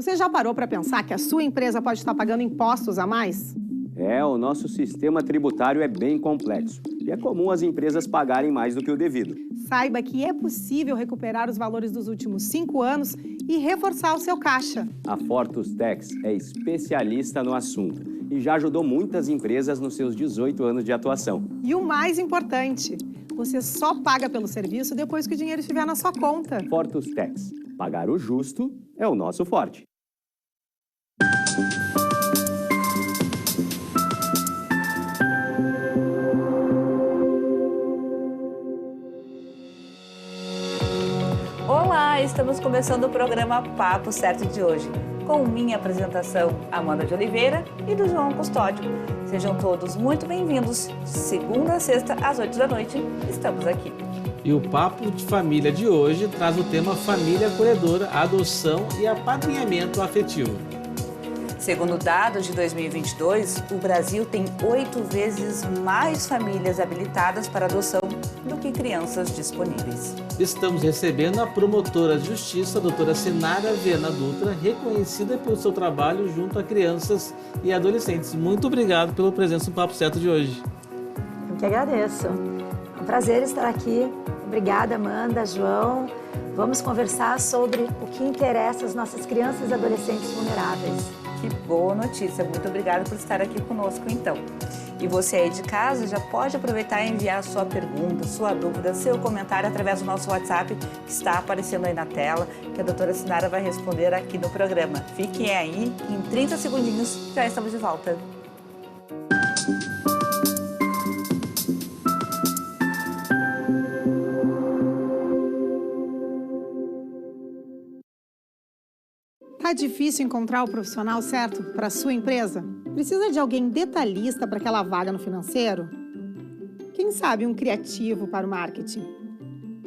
Você já parou para pensar que a sua empresa pode estar pagando impostos a mais? O nosso sistema tributário é bem complexo e é comum as empresas pagarem mais do que o devido. Saiba que é possível recuperar os valores dos últimos 5 anos e reforçar o seu caixa. A Fortus Tax é especialista no assunto e já ajudou muitas empresas nos seus 18 anos de atuação. E o mais importante, você só paga pelo serviço depois que o dinheiro estiver na sua conta. Fortus Tax. Pagar o justo é o nosso forte. Olá, estamos começando o programa Papo Certo de hoje, com minha apresentação, Amanda de Oliveira e do João Custódio. Sejam todos muito bem-vindos. De segunda a sexta, às 8 da noite, estamos aqui. E o Papo de Família de hoje traz o tema Família Acolhedora, Adoção e Apadrinhamento Afetivo. Segundo dados de 2022, o Brasil tem 8 vezes mais famílias habilitadas para adoção do que crianças disponíveis. Estamos recebendo a promotora de justiça, a doutora Sinara Viana Dutra, reconhecida pelo seu trabalho junto a crianças e adolescentes. Muito obrigado pela presença no Papo Certo de hoje. Eu que agradeço. É um prazer estar aqui. Obrigada, Amanda, João. Vamos conversar sobre o que interessa às nossas crianças e adolescentes vulneráveis. Que boa notícia. Muito obrigada por estar aqui conosco, então. E você aí de casa já pode aproveitar e enviar sua pergunta, sua dúvida, seu comentário através do nosso WhatsApp que está aparecendo aí na tela, que a doutora Sinara vai responder aqui no programa. Fiquem aí, em 30 segundinhos já estamos de volta. Tá difícil encontrar o profissional certo para a sua empresa? Precisa de alguém detalhista para aquela vaga no financeiro? Quem sabe um criativo para o marketing?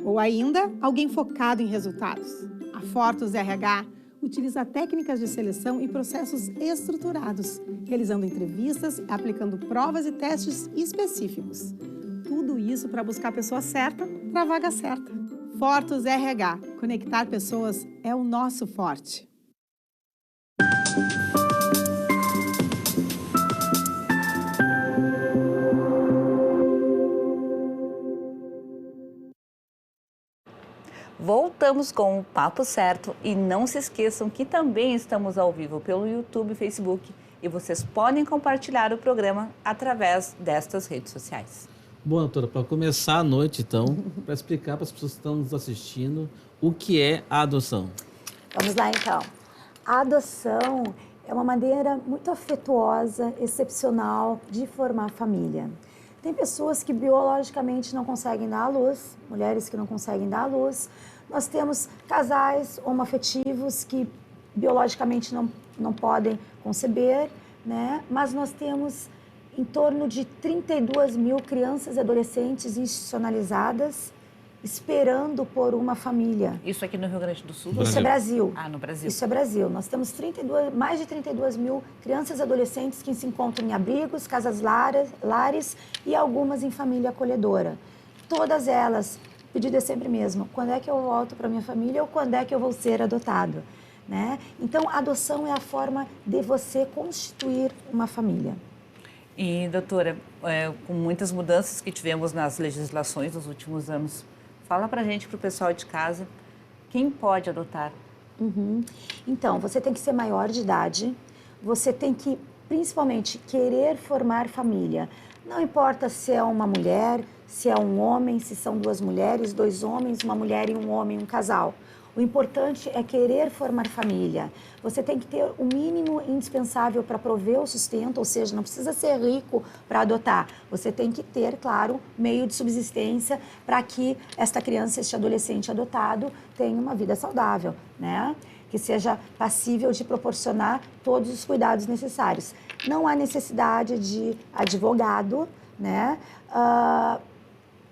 Ou ainda, alguém focado em resultados? A Fortus RH utiliza técnicas de seleção e processos estruturados, realizando entrevistas, aplicando provas e testes específicos. Tudo isso para buscar a pessoa certa para a vaga certa. Fortus RH. Conectar pessoas é o nosso forte. Voltamos com o Papo Certo e não se esqueçam que também estamos ao vivo pelo YouTube e Facebook e vocês podem compartilhar o programa através destas redes sociais. Bom, doutora, para começar a noite, então, para explicar para as pessoas que estão nos assistindo o que é a adoção. Vamos lá, então. A adoção é uma maneira muito afetuosa, excepcional de formar família. Tem pessoas que biologicamente não conseguem dar à luz, mulheres que não conseguem dar à luz. Nós temos casais homoafetivos que biologicamente não podem conceber, né? Mas nós temos em torno de 32 mil crianças e adolescentes institucionalizadas esperando por uma família. Isso aqui no Rio Grande do Sul? Isso é Brasil. Ah, no Brasil. Isso é Brasil. Nós temos mais de 32 mil crianças e adolescentes que se encontram em abrigos, casas lares e algumas em família acolhedora. Todas elas, o pedido é sempre o mesmo: quando é que eu volto para minha família ou quando é que eu vou ser adotado? Né? Então, a adoção é a forma de você constituir uma família. E, doutora, com muitas mudanças que tivemos nas legislações nos últimos anos, fala pra gente, pro pessoal de casa, quem pode adotar? Então, você tem que ser maior de idade, você tem que, principalmente, querer formar família. Não importa se é uma mulher, se é um homem, se são 2 mulheres, 2 homens, uma mulher e um homem, um casal. O importante é querer formar família. Você tem que ter o mínimo indispensável para prover o sustento, ou seja, não precisa ser rico para adotar. Você tem que ter, claro, meio de subsistência para que esta criança, este adolescente adotado tenha uma vida saudável, né? Que seja passível de proporcionar todos os cuidados necessários. Não há necessidade de advogado, né?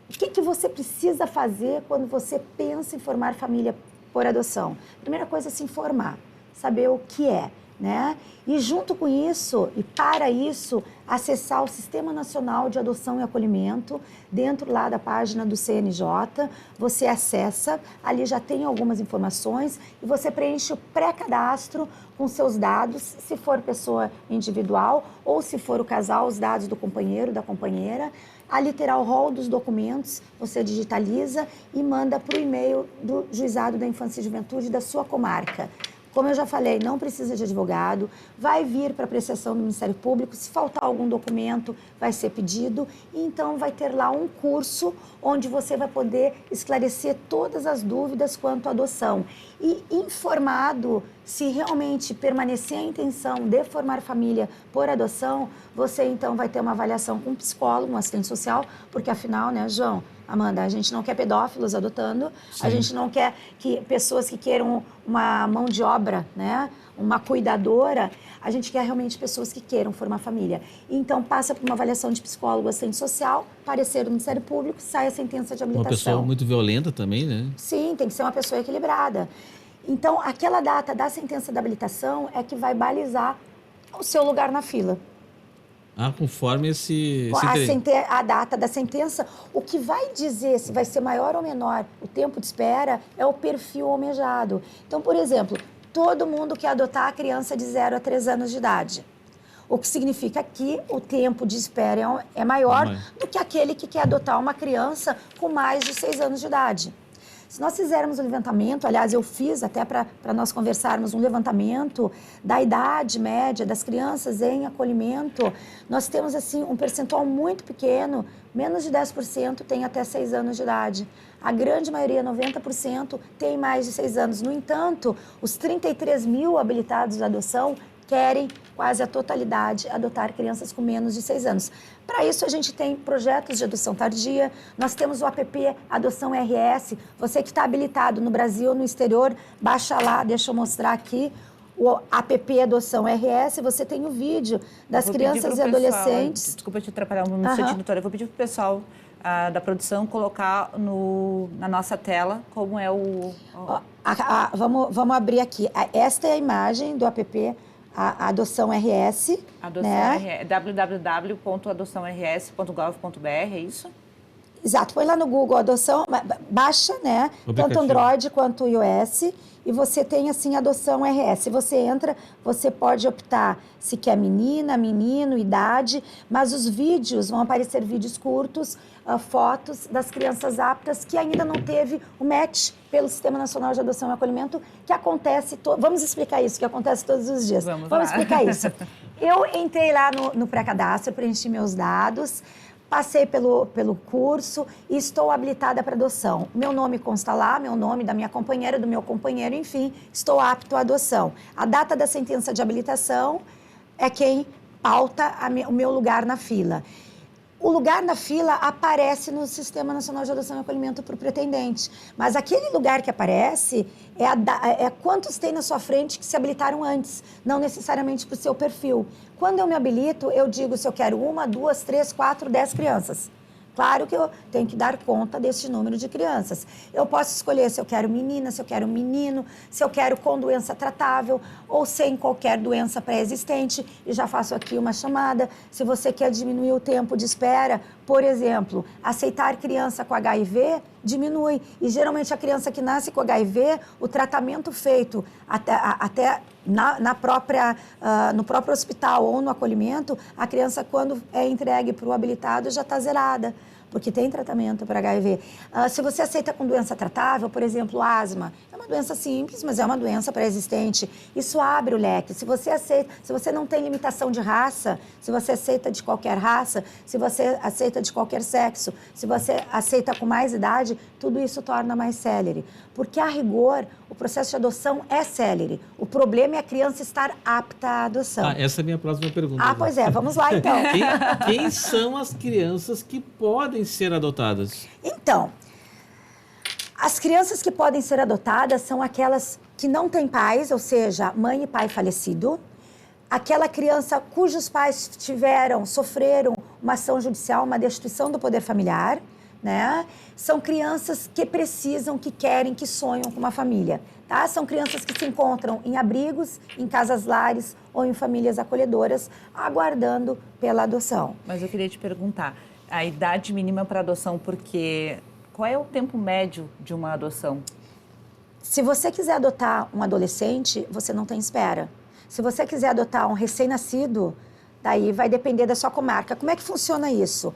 O que você precisa fazer quando você pensa em formar família por adoção? Primeira coisa é se informar, saber o que é, né? E junto com isso, e para isso, acessar o Sistema Nacional de Adoção e Acolhimento, dentro lá da página do CNJ, você acessa, ali já tem algumas informações e você preenche o pré-cadastro com seus dados, se for pessoa individual ou se for o casal, os dados do companheiro, da companheira. Ali terá o rol dos documentos, você digitaliza e manda para o e-mail do Juizado da Infância e Juventude da sua comarca. Como eu já falei, não precisa de advogado, vai vir para apreciação do Ministério Público, se faltar algum documento, vai ser pedido, e então vai ter lá um curso onde você vai poder esclarecer todas as dúvidas quanto à adoção. E informado, se realmente permanecer a intenção de formar família por adoção, você então vai ter uma avaliação com um psicólogo, um assistente social, porque afinal, né, João, Amanda, a gente não quer pedófilos adotando, a gente não quer que pessoas que queiram uma mão de obra, né, uma cuidadora, a gente quer realmente pessoas que queiram formar família. Então, passa por uma avaliação de psicólogo, assistente social, parecer do Ministério Público, sai a sentença de habilitação. Uma pessoa muito violenta também, né? Sim, tem que ser uma pessoa equilibrada. Então, aquela data da sentença de habilitação é que vai balizar o seu lugar na fila. Conforme A data da sentença, o que vai dizer se vai ser maior ou menor o tempo de espera é o perfil almejado. Então, por exemplo, todo mundo quer adotar a criança de 0 a 3 anos de idade. O que significa que o tempo de espera é maior do que aquele que quer adotar uma criança com mais de 6 anos de idade. Se nós fizermos um levantamento, aliás, eu fiz até para nós conversarmos um levantamento da idade média das crianças em acolhimento, nós temos assim um percentual muito pequeno, menos de 10% tem até 6 anos de idade. A grande maioria, 90%, tem mais de 6 anos. No entanto, os 33 mil habilitados de adoção querem quase a totalidade adotar crianças com menos de 6 anos. Para isso, a gente tem projetos de adoção tardia, nós temos o app Adoção RS. Você que está habilitado no Brasil, no exterior, baixa lá, deixa eu mostrar aqui, o app Adoção RS, você tem o vídeo das crianças e adolescentes. Desculpa te atrapalhar um minutinho, doutora, eu vou pedir para o pessoal da produção colocar na nossa tela como é o... Vamos abrir aqui. Esta é a imagem do app a Adoção RS. www.adoçãors.gov.br, é isso? Exato, põe lá no Google Adoção, baixa, né? Tanto Android quanto iOS, e você tem assim Adoção RS. Se você entra, você pode optar se quer menina, menino, idade, mas os vídeos, vão aparecer vídeos curtos, fotos das crianças aptas que ainda não teve o match pelo Sistema Nacional de Adoção e Acolhimento, que acontece, vamos explicar isso, que acontece todos os dias. Vamos explicar isso. Eu entrei lá no pré-cadastro, preenchi meus dados, passei pelo curso e estou habilitada para adoção. Meu nome consta lá, meu nome da minha companheira, do meu companheiro, enfim, estou apto à adoção. A data da sentença de habilitação é quem pauta o meu lugar na fila. O lugar na fila aparece no Sistema Nacional de Adoção e Acolhimento para o pretendente. Mas aquele lugar que aparece é quantos tem na sua frente que se habilitaram antes, não necessariamente para o seu perfil. Quando eu me habilito, eu digo se eu quero 1, 2, 3, 4, 10 crianças. Claro que eu tenho que dar conta desse número de crianças. Eu posso escolher se eu quero menina, se eu quero menino, se eu quero com doença tratável ou sem qualquer doença pré-existente. E já faço aqui uma chamada. Se você quer diminuir o tempo de espera, por exemplo, aceitar criança com HIV, diminui. E geralmente a criança que nasce com HIV, o tratamento feito até no próprio hospital ou no acolhimento, a criança, quando é entregue para o habilitado, já está zerada, porque tem tratamento para HIV. Se você aceita com doença tratável, por exemplo, asma, é uma doença simples, mas é uma doença pré-existente. Isso abre o leque. Se você aceita, se você não tem limitação de raça, se você aceita de qualquer raça, se você aceita de qualquer sexo, se você aceita com mais idade, tudo isso torna mais célere. Porque, a rigor, o processo de adoção é célere. O problema é a criança estar apta à adoção. Essa é a minha próxima pergunta. Pois é. Vamos lá, então. Quem são as crianças que podem ser adotadas? Então, as crianças que podem ser adotadas são aquelas que não têm pais, ou seja, mãe e pai falecido, aquela criança cujos pais sofreram uma ação judicial, uma destituição do poder familiar, né? São crianças que precisam, que querem, que sonham com uma família, tá? São crianças que se encontram em abrigos, em casas-lares ou em famílias acolhedoras, aguardando pela adoção. Mas eu queria te perguntar, a idade mínima para adoção, porque qual é o tempo médio de uma adoção? Se você quiser adotar um adolescente, você não tem espera. Se você quiser adotar um recém-nascido, daí vai depender da sua comarca. Como é que funciona isso?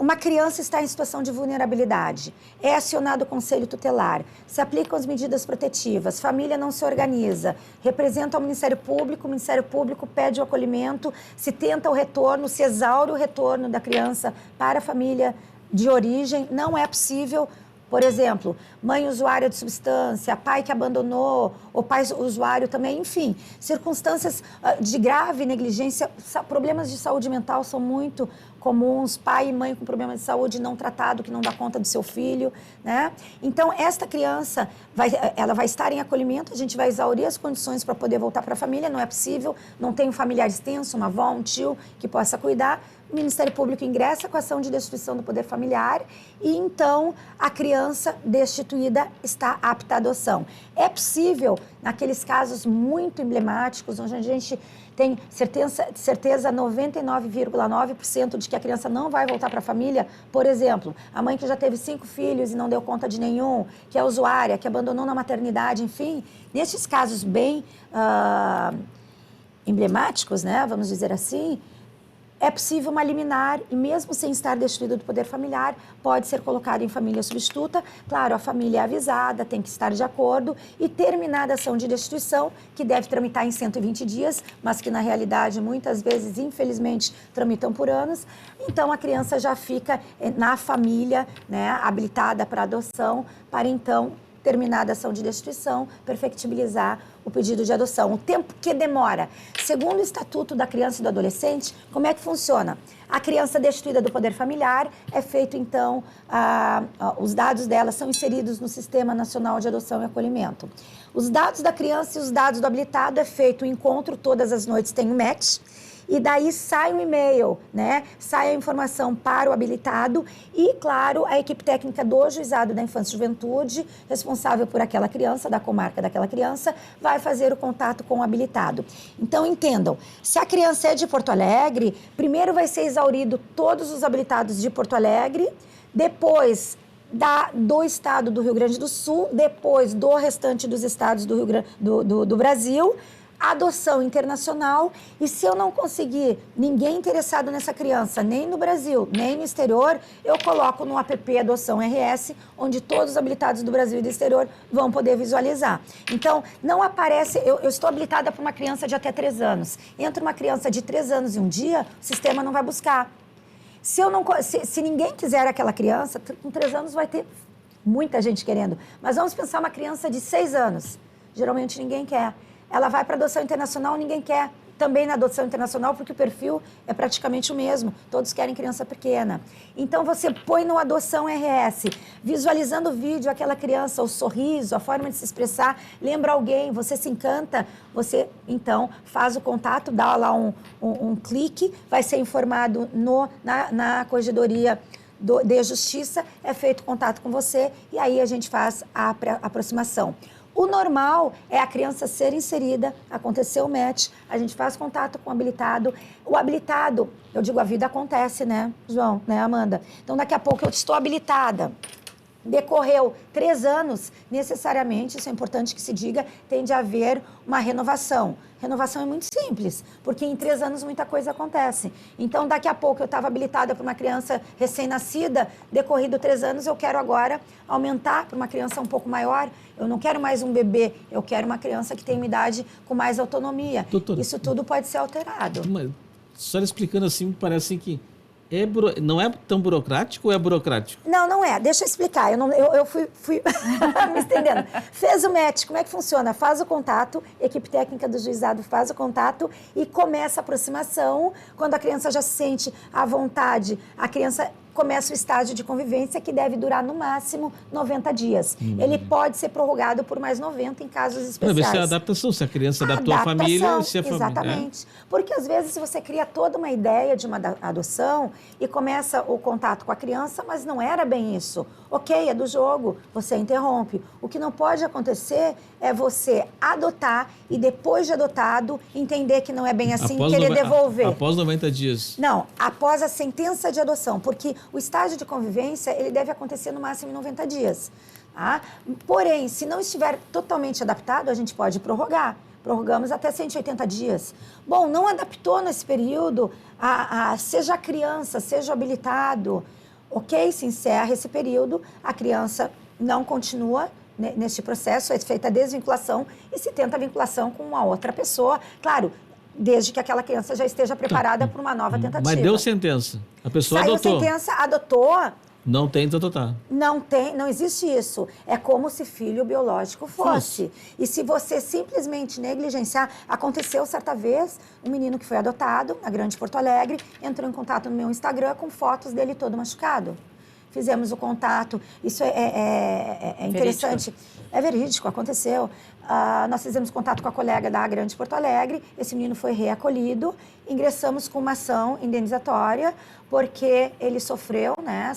Uma criança está em situação de vulnerabilidade, é acionado o conselho tutelar, se aplicam as medidas protetivas, família não se organiza, representa o Ministério Público pede o acolhimento, se tenta o retorno, se exaure o retorno da criança para a família de origem, não é possível. Por exemplo, mãe usuária de substância, pai que abandonou, ou pai usuário também, enfim. Circunstâncias de grave negligência, problemas de saúde mental são muito comuns, pai e mãe com problemas de saúde não tratado, que não dá conta do seu filho, né? Então, esta criança, ela vai estar em acolhimento, a gente vai exaurir as condições para poder voltar para a família, não é possível, não tem um familiar extenso, uma avó, um tio que possa cuidar. O Ministério Público ingressa com a ação de destituição do poder familiar e, então, a criança destituída está apta à adoção. É possível, naqueles casos muito emblemáticos, onde a gente tem certeza 99,9% de que a criança não vai voltar para a família, por exemplo, a mãe que já teve 5 filhos e não deu conta de nenhum, que é usuária, que abandonou na maternidade, enfim, nesses casos bem emblemáticos, né, vamos dizer assim, é possível uma liminar e mesmo sem estar destituído do poder familiar, pode ser colocado em família substituta. Claro, a família é avisada, tem que estar de acordo e terminada a ação de destituição, que deve tramitar em 120 dias, mas que na realidade muitas vezes, infelizmente, tramitam por anos. Então a criança já fica na família, né, habilitada para adoção, para então, terminada a ação de destituição, perfectibilizar o pedido de adoção. O tempo que demora, segundo o Estatuto da Criança e do Adolescente, como é que funciona? A criança destituída do poder familiar é feito, então, os dados dela são inseridos no Sistema Nacional de Adoção e Acolhimento. Os dados da criança e os dados do habilitado é feito o encontro, todas as noites tem um match, e daí sai um e-mail, né? Sai a informação para o habilitado e, claro, a equipe técnica do Juizado da Infância e Juventude, responsável por aquela criança, da comarca daquela criança, vai fazer o contato com o habilitado. Então, entendam, se a criança é de Porto Alegre, primeiro vai ser exaurido todos os habilitados de Porto Alegre, depois do estado do Rio Grande do Sul, depois do restante dos estados do Brasil, adoção internacional, e se eu não conseguir ninguém interessado nessa criança, nem no Brasil, nem no exterior, eu coloco no app Adoção RS, onde todos os habilitados do Brasil e do exterior vão poder visualizar. Então, não aparece, eu estou habilitada para uma criança de até 3 anos. Entra uma criança de 3 anos e um dia, o sistema não vai buscar. Se ninguém quiser aquela criança, com 3 anos vai ter muita gente querendo. Mas vamos pensar uma criança de 6 anos. Geralmente ninguém quer. Ela vai para adoção internacional, ninguém quer. Também na adoção internacional, porque o perfil é praticamente o mesmo. Todos querem criança pequena. Então, você põe no Adoção RS, visualizando o vídeo, aquela criança, o sorriso, a forma de se expressar, lembra alguém, você se encanta, você, então, faz o contato, dá lá um clique, vai ser informado na Corregedoria de Justiça, é feito contato com você e aí a gente faz a aproximação. O normal é a criança ser inserida, acontecer o match, a gente faz contato com o habilitado. O habilitado, eu digo, a vida acontece, né, João, né, Amanda? Então, daqui a pouco eu estou habilitada. Decorreu 3 anos, necessariamente, isso é importante que se diga, tem de haver uma renovação. Renovação é muito simples, porque em 3 anos muita coisa acontece. Então, daqui a pouco eu estava habilitada para uma criança recém-nascida, decorrido 3 anos, eu quero agora aumentar para uma criança um pouco maior. Eu não quero mais um bebê, eu quero uma criança que tenha uma idade com mais autonomia. Doutora, isso tudo pode ser alterado. Mas, só explicando assim, parece que não é tão burocrático ou é burocrático? Não é. Deixa eu explicar. Eu fui me estendendo. Fez o match, como é que funciona? Faz o contato, equipe técnica do juizado faz o contato e começa a aproximação. Quando a criança já se sente à vontade, a criança começa o estágio de convivência, que deve durar no máximo 90 dias. Ele pode ser prorrogado por mais 90 em casos especiais. Para ver se a adaptação, se a criança adaptou a família, se a família... Exatamente. Porque às vezes você cria toda uma ideia de uma adoção e começa o contato com a criança, mas não era bem isso. Ok, é do jogo, você interrompe. O que não pode acontecer é você adotar e depois de adotado entender que não é bem assim e querer devolver. Após 90 dias. Não, após a sentença de adoção, porque o estágio de convivência ele deve acontecer no máximo em 90 dias. Tá? Porém, se não estiver totalmente adaptado, a gente pode prorrogar. Prorrogamos até 180 dias. Bom, não adaptou nesse período, seja criança, seja habilitado, ok? Se encerra esse período, a criança não continua neste processo, é feita a desvinculação e se tenta a vinculação com uma outra pessoa. Claro, desde que aquela criança já esteja preparada para uma nova tentativa. Mas deu sentença. A pessoa Saiu adotou. Sentença, adotou. Não tem de adotar. Não existe isso. É como se filho biológico fosse. E se você simplesmente negligenciar... Aconteceu certa vez, um menino que foi adotado na Grande Porto Alegre, entrou em contato no meu Instagram com fotos dele todo machucado. Fizemos o contato, isso é interessante. É verídico, aconteceu. Nós fizemos contato com a colega da Grande Porto Alegre, esse menino foi reacolhido, ingressamos com uma ação indenizatória, porque ele sofreu, né,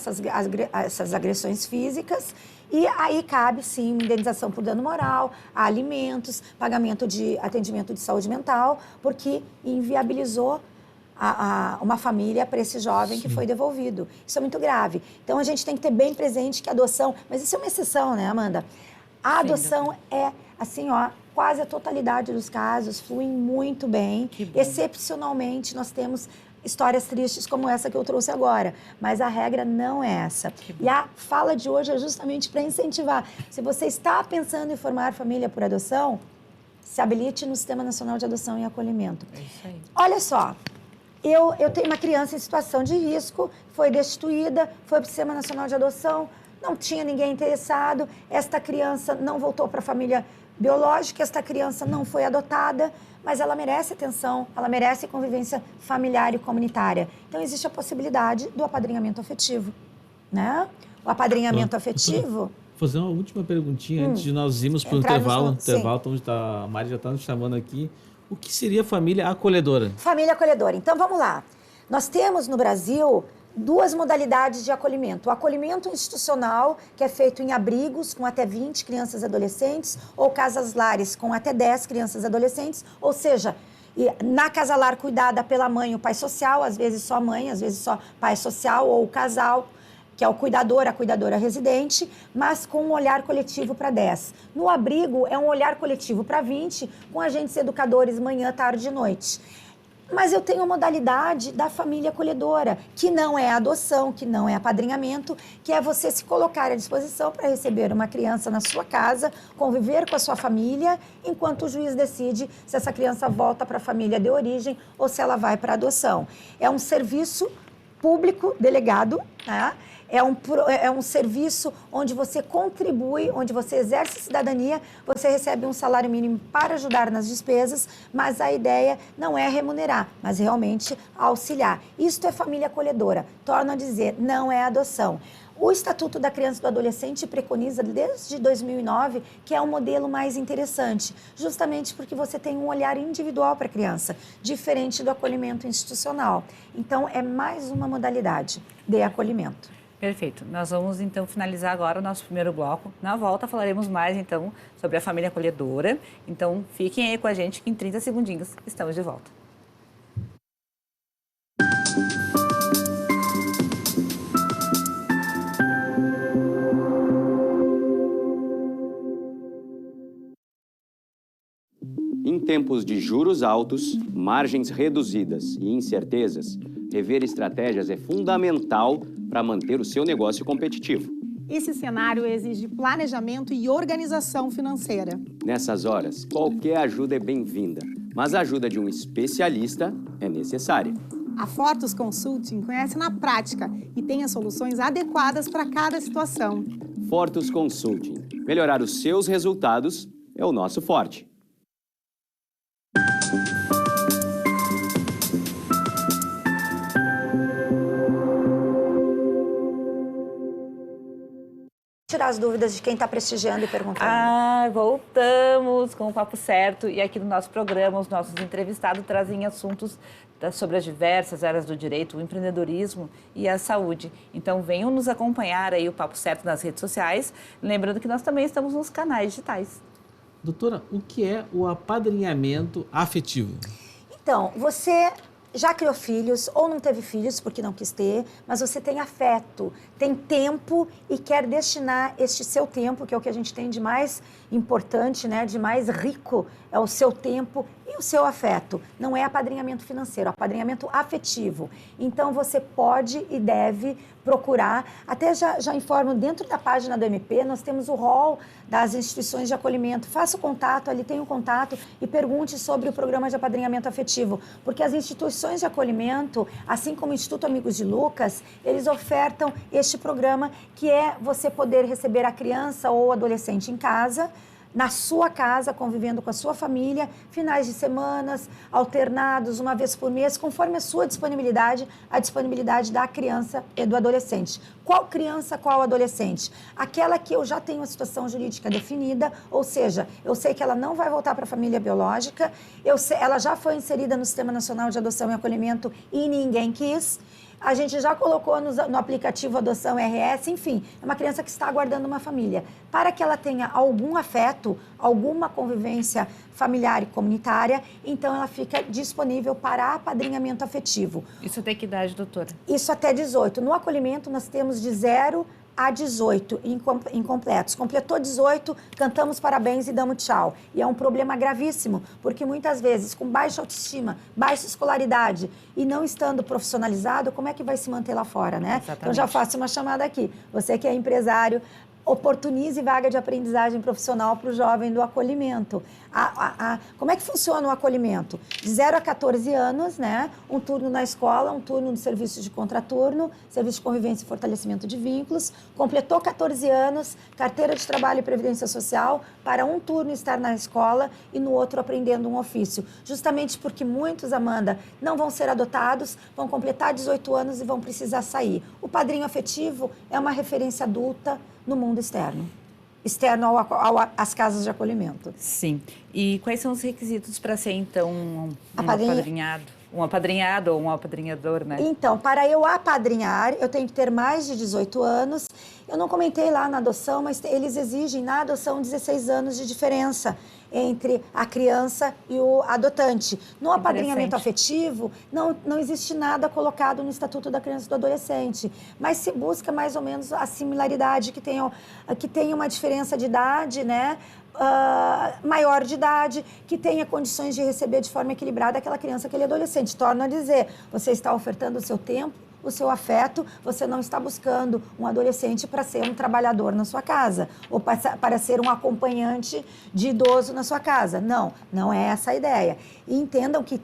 essas agressões físicas, e aí cabe, sim, indenização por dano moral, alimentos, pagamento de atendimento de saúde mental, porque inviabilizou uma família para esse jovem que foi devolvido. Isso é muito grave. Então, a gente tem que ter bem presente que a adoção... Mas isso é uma exceção, né, Amanda? A adoção é, assim, ó, quase a totalidade dos casos fluem muito bem. Excepcionalmente, nós temos histórias tristes como essa que eu trouxe agora. Mas a regra não é essa. E a fala de hoje é justamente para incentivar. Se você está pensando em formar família por adoção, se habilite no Sistema Nacional de Adoção e Acolhimento. É isso aí. Olha só. Eu tenho uma criança em situação de risco, foi destituída, foi para o Sistema Nacional de Adoção, não tinha ninguém interessado, esta criança não voltou para a família biológica, esta criança não foi adotada, mas ela merece atenção, ela merece convivência familiar e comunitária. Então, existe a possibilidade do apadrinhamento afetivo, né? O apadrinhamento afetivo... Vou fazer uma última perguntinha antes de nós irmos para o intervalo, onde a Mari já está nos chamando aqui. O que seria família acolhedora? Família acolhedora. Então, vamos lá. Nós temos no Brasil 2 modalidades de acolhimento. O acolhimento institucional, que é feito em abrigos com até 20 crianças e adolescentes, ou casas-lares com até 10 crianças e adolescentes, ou seja, na casa-lar cuidada pela mãe, o pai social, às vezes só mãe, às vezes só pai social, ou o casal, que é o cuidador, a cuidadora residente, mas com um olhar coletivo para 10. No abrigo, é um olhar coletivo para 20, com agentes educadores manhã, tarde e noite. Mas eu tenho a modalidade da família acolhedora, que não é adoção, que não é apadrinhamento, que é você se colocar à disposição para receber uma criança na sua casa, conviver com a sua família, enquanto o juiz decide se essa criança volta para a família de origem ou se ela vai para a adoção. É um serviço público delegado, né? É um serviço onde você contribui, onde você exerce cidadania, você recebe um salário mínimo para ajudar nas despesas, mas a ideia não é remunerar, mas realmente auxiliar. Isto é família acolhedora, torno a dizer, não é adoção. O Estatuto da Criança e do Adolescente preconiza desde 2009 que é um modelo mais interessante, justamente porque você tem um olhar individual para a criança, diferente do acolhimento institucional. Então, é mais uma modalidade de acolhimento. Perfeito. Nós vamos, então, finalizar agora o nosso primeiro bloco. Na volta, falaremos mais, então, sobre a família acolhedora. Então, fiquem aí com a gente que em 30 segundinhos estamos de volta. Em tempos de juros altos, margens reduzidas e incertezas, rever estratégias é fundamental para manter o seu negócio competitivo. Esse cenário exige planejamento e organização financeira. Nessas horas, qualquer ajuda é bem-vinda, mas a ajuda de um especialista é necessária. A Fortus Consulting conhece na prática e tem as soluções adequadas para cada situação. Fortus Consulting. Melhorar os seus resultados é o nosso forte. tirar as dúvidas de quem está prestigiando e perguntando. Voltamos com o Papo Certo. E aqui no nosso programa, os nossos entrevistados trazem assuntos sobre as diversas áreas do direito, o empreendedorismo e a saúde. Então, venham nos acompanhar aí o Papo Certo nas redes sociais. Lembrando que nós também estamos nos canais digitais. Doutora, o que é o apadrinhamento afetivo? Então, você já criou filhos ou não teve filhos porque não quis ter, mas você tem afeto, tem tempo e quer destinar este seu tempo, que é o que a gente tem de mais importante, né, de mais rico, é o seu tempo e o seu afeto. Não é apadrinhamento financeiro, é apadrinhamento afetivo. Então, você pode e deve procurar. Até já informo, dentro da página do MP, nós temos o rol das instituições de acolhimento. Faça o contato, ali tem um contato e pergunte sobre o programa de apadrinhamento afetivo. Porque as instituições de acolhimento, assim como o Instituto Amigos de Lucas, eles ofertam este programa que é você poder receber a criança ou adolescente em casa, na sua casa, convivendo com a sua família, finais de semanas, alternados, uma vez por mês, conforme a sua disponibilidade, a disponibilidade da criança e do adolescente. Qual criança, qual adolescente? Aquela que eu já tenho a situação jurídica definida, ou seja, eu sei que ela não vai voltar para a família biológica, ela já foi inserida no Sistema Nacional de Adoção e Acolhimento e ninguém quis. A gente já colocou no aplicativo Adoção RS, enfim, é uma criança que está aguardando uma família. Para que ela tenha algum afeto, alguma convivência familiar e comunitária, então ela fica disponível para apadrinhamento afetivo. Isso até que idade, doutora? Isso até 18. No acolhimento, nós temos de 0 a 18 incompletos. Completou 18, cantamos parabéns e damos tchau. E é um problema gravíssimo, porque muitas vezes, com baixa autoestima, baixa escolaridade e não estando profissionalizado, como é que vai se manter lá fora, né? Exatamente. Então, já faço uma chamada aqui. Você que é empresário, oportunize vaga de aprendizagem profissional para o jovem do acolhimento. Como é que funciona o acolhimento? De 0 a 14 anos, né? Um turno na escola, um turno no serviço de contraturno, serviço de convivência e fortalecimento de vínculos. Completou 14 anos, carteira de trabalho e previdência social, para um turno estar na escola e no outro aprendendo um ofício. Justamente porque muitos, Amanda, não vão ser adotados, vão completar 18 anos e vão precisar sair. O padrinho afetivo é uma referência adulta no mundo externo às casas de acolhimento. Sim. E quais são os requisitos para ser, então, um apadrinhado? Um apadrinhado ou um apadrinhador, né? Então, para eu apadrinhar, eu tenho que ter mais de 18 anos. Eu não comentei lá na adoção, mas eles exigem na adoção 16 anos de diferença entre a criança e o adotante. No apadrinhamento afetivo, não existe nada colocado no Estatuto da Criança e do Adolescente, mas se busca mais ou menos a similaridade, que tenha uma diferença de idade, né? Maior de idade, que tenha condições de receber de forma equilibrada aquela criança, aquele adolescente. Torno a dizer, você está ofertando o seu tempo, o seu afeto, você não está buscando um adolescente para ser um trabalhador na sua casa ou para ser um acompanhante de idoso na sua casa. Não é essa a ideia. E entendam que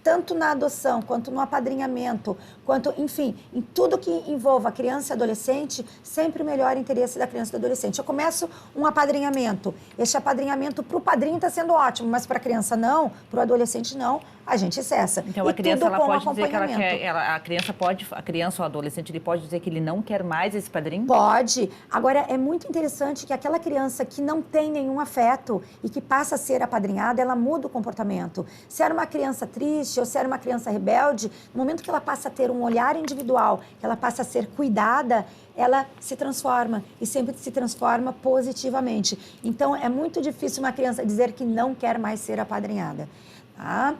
tanto na adoção, quanto no apadrinhamento, quanto, enfim, em tudo que envolva criança e adolescente, sempre o melhor interesse da criança e do adolescente. Eu começo um apadrinhamento. Este apadrinhamento para o padrinho está sendo ótimo, mas para a criança não, para o adolescente não, a gente cessa. Então, a criança ela pode dizer que ela quer, a criança ou adolescente, ele pode dizer que ele não quer mais esse padrinho? Pode. Agora, é muito interessante que aquela criança que não tem nenhum afeto e que passa a ser apadrinhada, ela muda o comportamento. Se era uma criança triste ou se era uma criança rebelde, no momento que ela passa a ter um olhar individual, que ela passa a ser cuidada, ela se transforma e sempre se transforma positivamente. Então, é muito difícil uma criança dizer que não quer mais ser apadrinhada. Tá?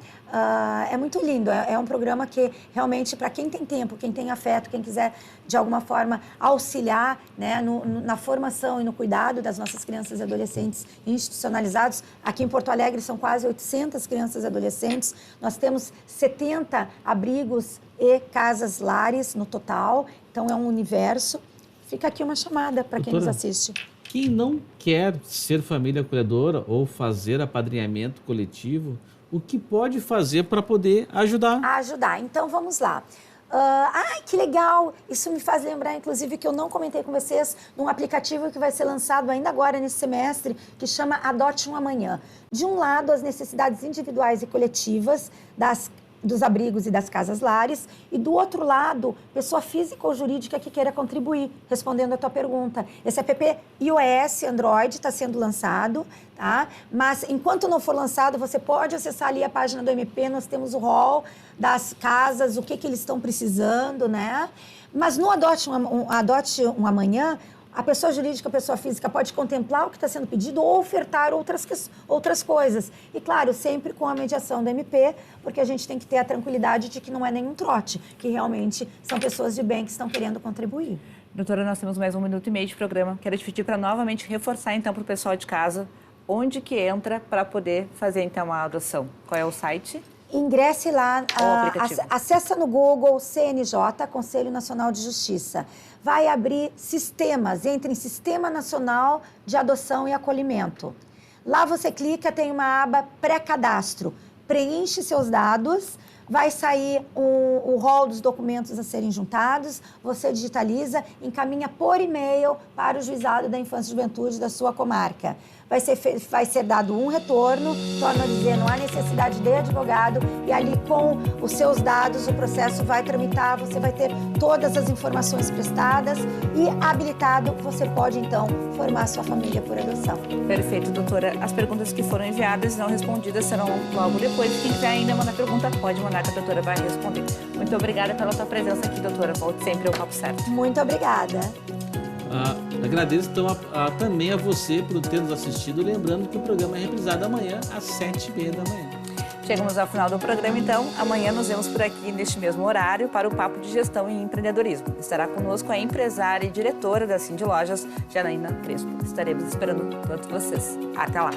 É muito lindo, é um programa que realmente, para quem tem tempo, quem tem afeto, quem quiser de alguma forma auxiliar, né, na formação e no cuidado das nossas crianças e adolescentes institucionalizados. Aqui em Porto Alegre são quase 800 crianças e adolescentes, nós temos 70 abrigos e casas lares no total, então é um universo. Fica aqui uma chamada para quem nos assiste. Quem não quer ser família acolhedora ou fazer apadrinhamento coletivo, o que pode fazer para poder ajudar? Ajudar. Então, vamos lá. Que legal! Isso me faz lembrar, inclusive, que eu não comentei com vocês, num aplicativo que vai ser lançado ainda agora, nesse semestre, que chama Adote um Amanhã. De um lado, as necessidades individuais e coletivas das dos abrigos e das casas-lares, e do outro lado, pessoa física ou jurídica que queira contribuir, respondendo a tua pergunta. Esse app iOS, Android, está sendo lançado, tá? Mas enquanto não for lançado, você pode acessar ali a página do MP, nós temos o hall das casas, o que eles estão precisando, né? Mas no Adote um Amanhã, a pessoa jurídica, a pessoa física pode contemplar o que está sendo pedido ou ofertar outras coisas. E, claro, sempre com a mediação do MP, porque a gente tem que ter a tranquilidade de que não é nenhum trote, que realmente são pessoas de bem que estão querendo contribuir. Doutora, nós temos mais 1 minuto e meio de programa. Quero te pedir para novamente reforçar, então, para o pessoal de casa, onde que entra para poder fazer, então, a adoção. Qual é o site? Ingresse lá, acessa no Google CNJ, Conselho Nacional de Justiça. Vai abrir sistemas, entre em Sistema Nacional de Adoção e Acolhimento. Lá você clica, tem uma aba pré-cadastro. Preenche seus dados, vai sair o rol dos documentos a serem juntados, você digitaliza, encaminha por e-mail para o Juizado da Infância e Juventude da sua comarca. Vai ser dado um retorno, torna a dizer, não há necessidade de advogado, e ali com os seus dados o processo vai tramitar, você vai ter todas as informações prestadas e habilitado, você pode então formar sua família por adoção. Perfeito, doutora. As perguntas que foram enviadas e não respondidas serão logo depois. Quem quiser ainda mandar pergunta, pode mandar que a doutora vai responder. Muito obrigada pela sua presença aqui, doutora. Volte sempre ao Papo Certo. Muito obrigada. Agradeço então também a você por ter nos assistido, lembrando que o programa é reprisado amanhã às 7h30 da manhã. Chegamos ao final do programa, então. Amanhã nos vemos por aqui neste mesmo horário para o Papo de Gestão e Empreendedorismo. Estará conosco a empresária e diretora da Cindy Lojas, Janaína Crespo. Estaremos esperando todos vocês. Até lá!